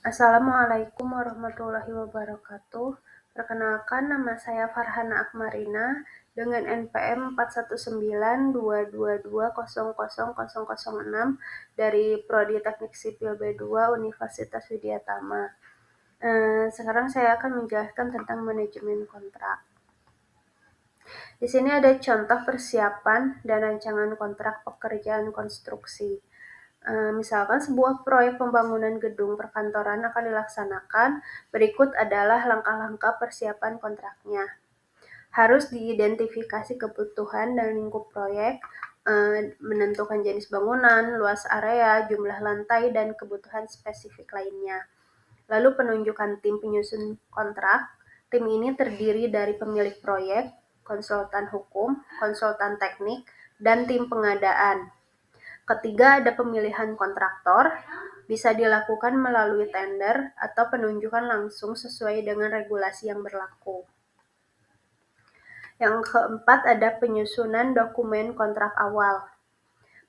Assalamualaikum warahmatullahi wabarakatuh. Perkenalkan, nama saya Farhana Akmarina dengan NPM 41922200006 dari Prodi Teknik Sipil B2 Universitas Widyatama. Sekarang saya akan menjelaskan tentang manajemen kontrak. Di sini ada contoh persiapan dan rancangan kontrak pekerjaan konstruksi. Misalkan sebuah proyek pembangunan gedung perkantoran akan dilaksanakan, berikut adalah langkah-langkah persiapan kontraknya. Harus diidentifikasi kebutuhan dan lingkup proyek, menentukan jenis bangunan, luas area, jumlah lantai, dan kebutuhan spesifik lainnya. Lalu penunjukan tim penyusun kontrak. Tim ini terdiri dari pemilik proyek, konsultan hukum, konsultan teknik, dan tim pengadaan. Ketiga, ada pemilihan kontraktor, bisa dilakukan melalui tender atau penunjukan langsung sesuai dengan regulasi yang berlaku. Yang keempat, ada penyusunan dokumen kontrak awal.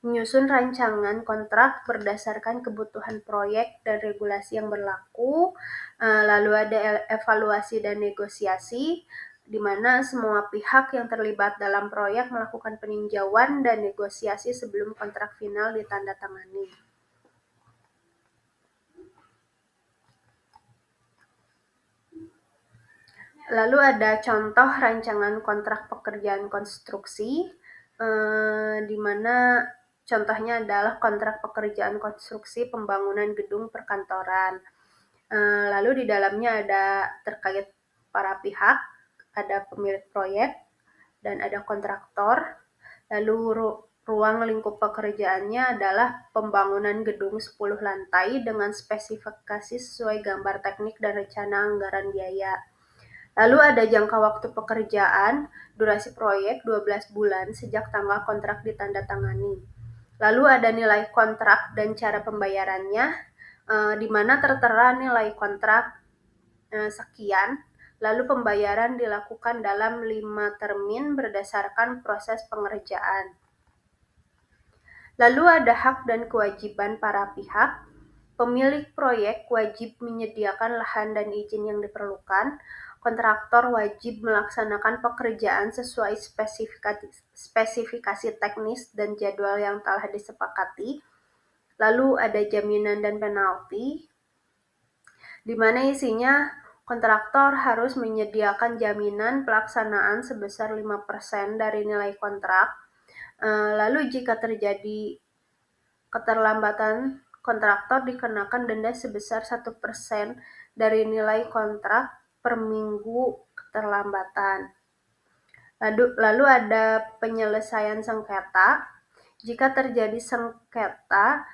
Menyusun rancangan kontrak berdasarkan kebutuhan proyek dan regulasi yang berlaku. Lalu ada evaluasi dan negosiasi, di mana semua pihak yang terlibat dalam proyek melakukan peninjauan dan negosiasi sebelum kontrak final ditandatangani. Lalu ada contoh rancangan kontrak pekerjaan konstruksi, di mana contohnya adalah kontrak pekerjaan konstruksi pembangunan gedung perkantoran. Lalu di dalamnya ada terkait para pihak, ada pemilik proyek, dan ada kontraktor. Lalu ruang lingkup pekerjaannya adalah pembangunan gedung 10 lantai dengan spesifikasi sesuai gambar teknik dan rencana anggaran biaya. Lalu ada jangka waktu pekerjaan, durasi proyek 12 bulan sejak tanggal kontrak ditandatangani. Lalu ada nilai kontrak dan cara pembayarannya, di mana tertera nilai kontrak sekian, lalu pembayaran dilakukan dalam 5 termin berdasarkan proses pengerjaan. Lalu ada hak dan kewajiban para pihak. Pemilik proyek wajib menyediakan lahan dan izin yang diperlukan. Kontraktor wajib melaksanakan pekerjaan sesuai spesifikasi teknis dan jadwal yang telah disepakati. Lalu ada jaminan dan penalti, di mana isinya kontraktor harus menyediakan jaminan pelaksanaan sebesar 5% dari nilai kontrak. Lalu jika terjadi keterlambatan, kontraktor dikenakan denda sebesar 1% dari nilai kontrak per minggu keterlambatan. Lalu ada penyelesaian sengketa. Jika terjadi sengketa,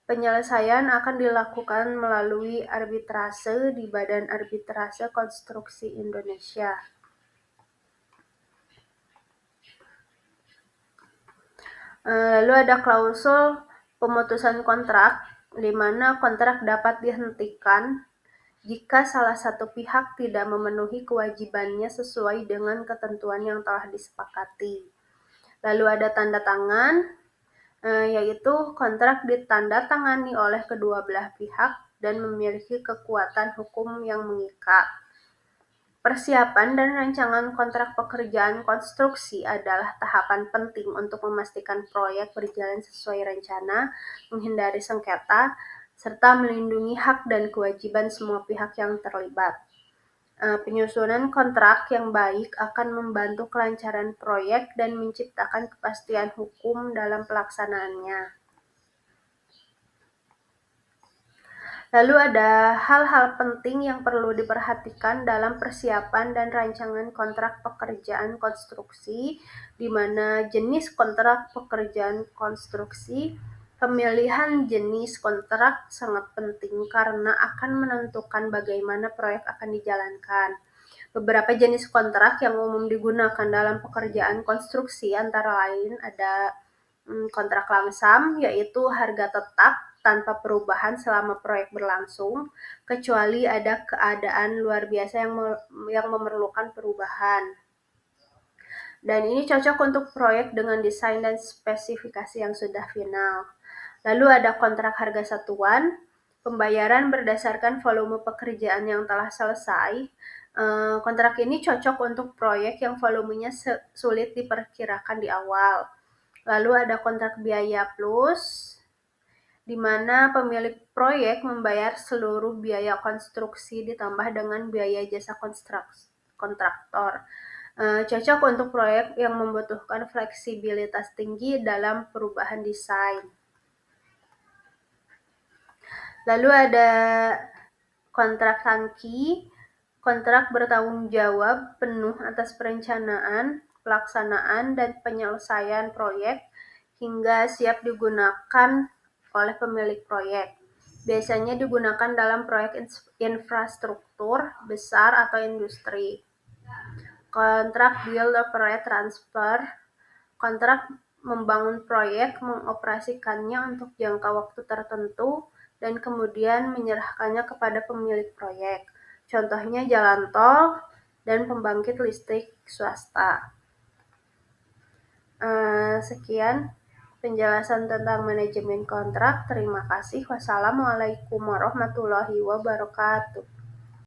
penyelesaian akan dilakukan melalui arbitrase di Badan Arbitrase Konstruksi Indonesia. Lalu ada klausul pemutusan kontrak, di mana kontrak dapat dihentikan jika salah satu pihak tidak memenuhi kewajibannya sesuai dengan ketentuan yang telah disepakati. Lalu ada tanda tangan, yaitu kontrak ditandatangani oleh kedua belah pihak dan memiliki kekuatan hukum yang mengikat. Persiapan dan rancangan kontrak pekerjaan konstruksi adalah tahapan penting untuk memastikan proyek berjalan sesuai rencana, menghindari sengketa, serta melindungi hak dan kewajiban semua pihak yang terlibat. Penyusunan kontrak yang baik akan membantu kelancaran proyek dan menciptakan kepastian hukum dalam pelaksanaannya. Lalu ada hal-hal penting yang perlu diperhatikan dalam persiapan dan rancangan kontrak pekerjaan konstruksi, di mana jenis kontrak pekerjaan konstruksi, pemilihan jenis kontrak sangat penting karena akan menentukan bagaimana proyek akan dijalankan. Beberapa jenis kontrak yang umum digunakan dalam pekerjaan konstruksi antara lain ada kontrak lamsam, yaitu harga tetap tanpa perubahan selama proyek berlangsung, kecuali ada keadaan luar biasa yang memerlukan perubahan. Dan ini cocok untuk proyek dengan desain dan spesifikasi yang sudah final. Lalu ada kontrak harga satuan, pembayaran berdasarkan volume pekerjaan yang telah selesai. Kontrak ini cocok untuk proyek yang volumenya sulit diperkirakan di awal. Lalu ada kontrak biaya plus, di mana pemilik proyek membayar seluruh biaya konstruksi ditambah dengan biaya jasa kontraktor. Cocok untuk proyek yang membutuhkan fleksibilitas tinggi dalam perubahan desain. Lalu ada kontrak tangki, kontrak bertanggung jawab penuh atas perencanaan, pelaksanaan, dan penyelesaian proyek hingga siap digunakan oleh pemilik proyek. Biasanya digunakan dalam proyek infrastruktur besar atau industri. Kontrak build, operate, transfer, kontrak membangun proyek, mengoperasikannya untuk jangka waktu tertentu, dan kemudian menyerahkannya kepada pemilik proyek. Contohnya jalan tol dan pembangkit listrik swasta. Sekian penjelasan tentang manajemen kontrak. Terima kasih. Wassalamualaikum warahmatullahi wabarakatuh.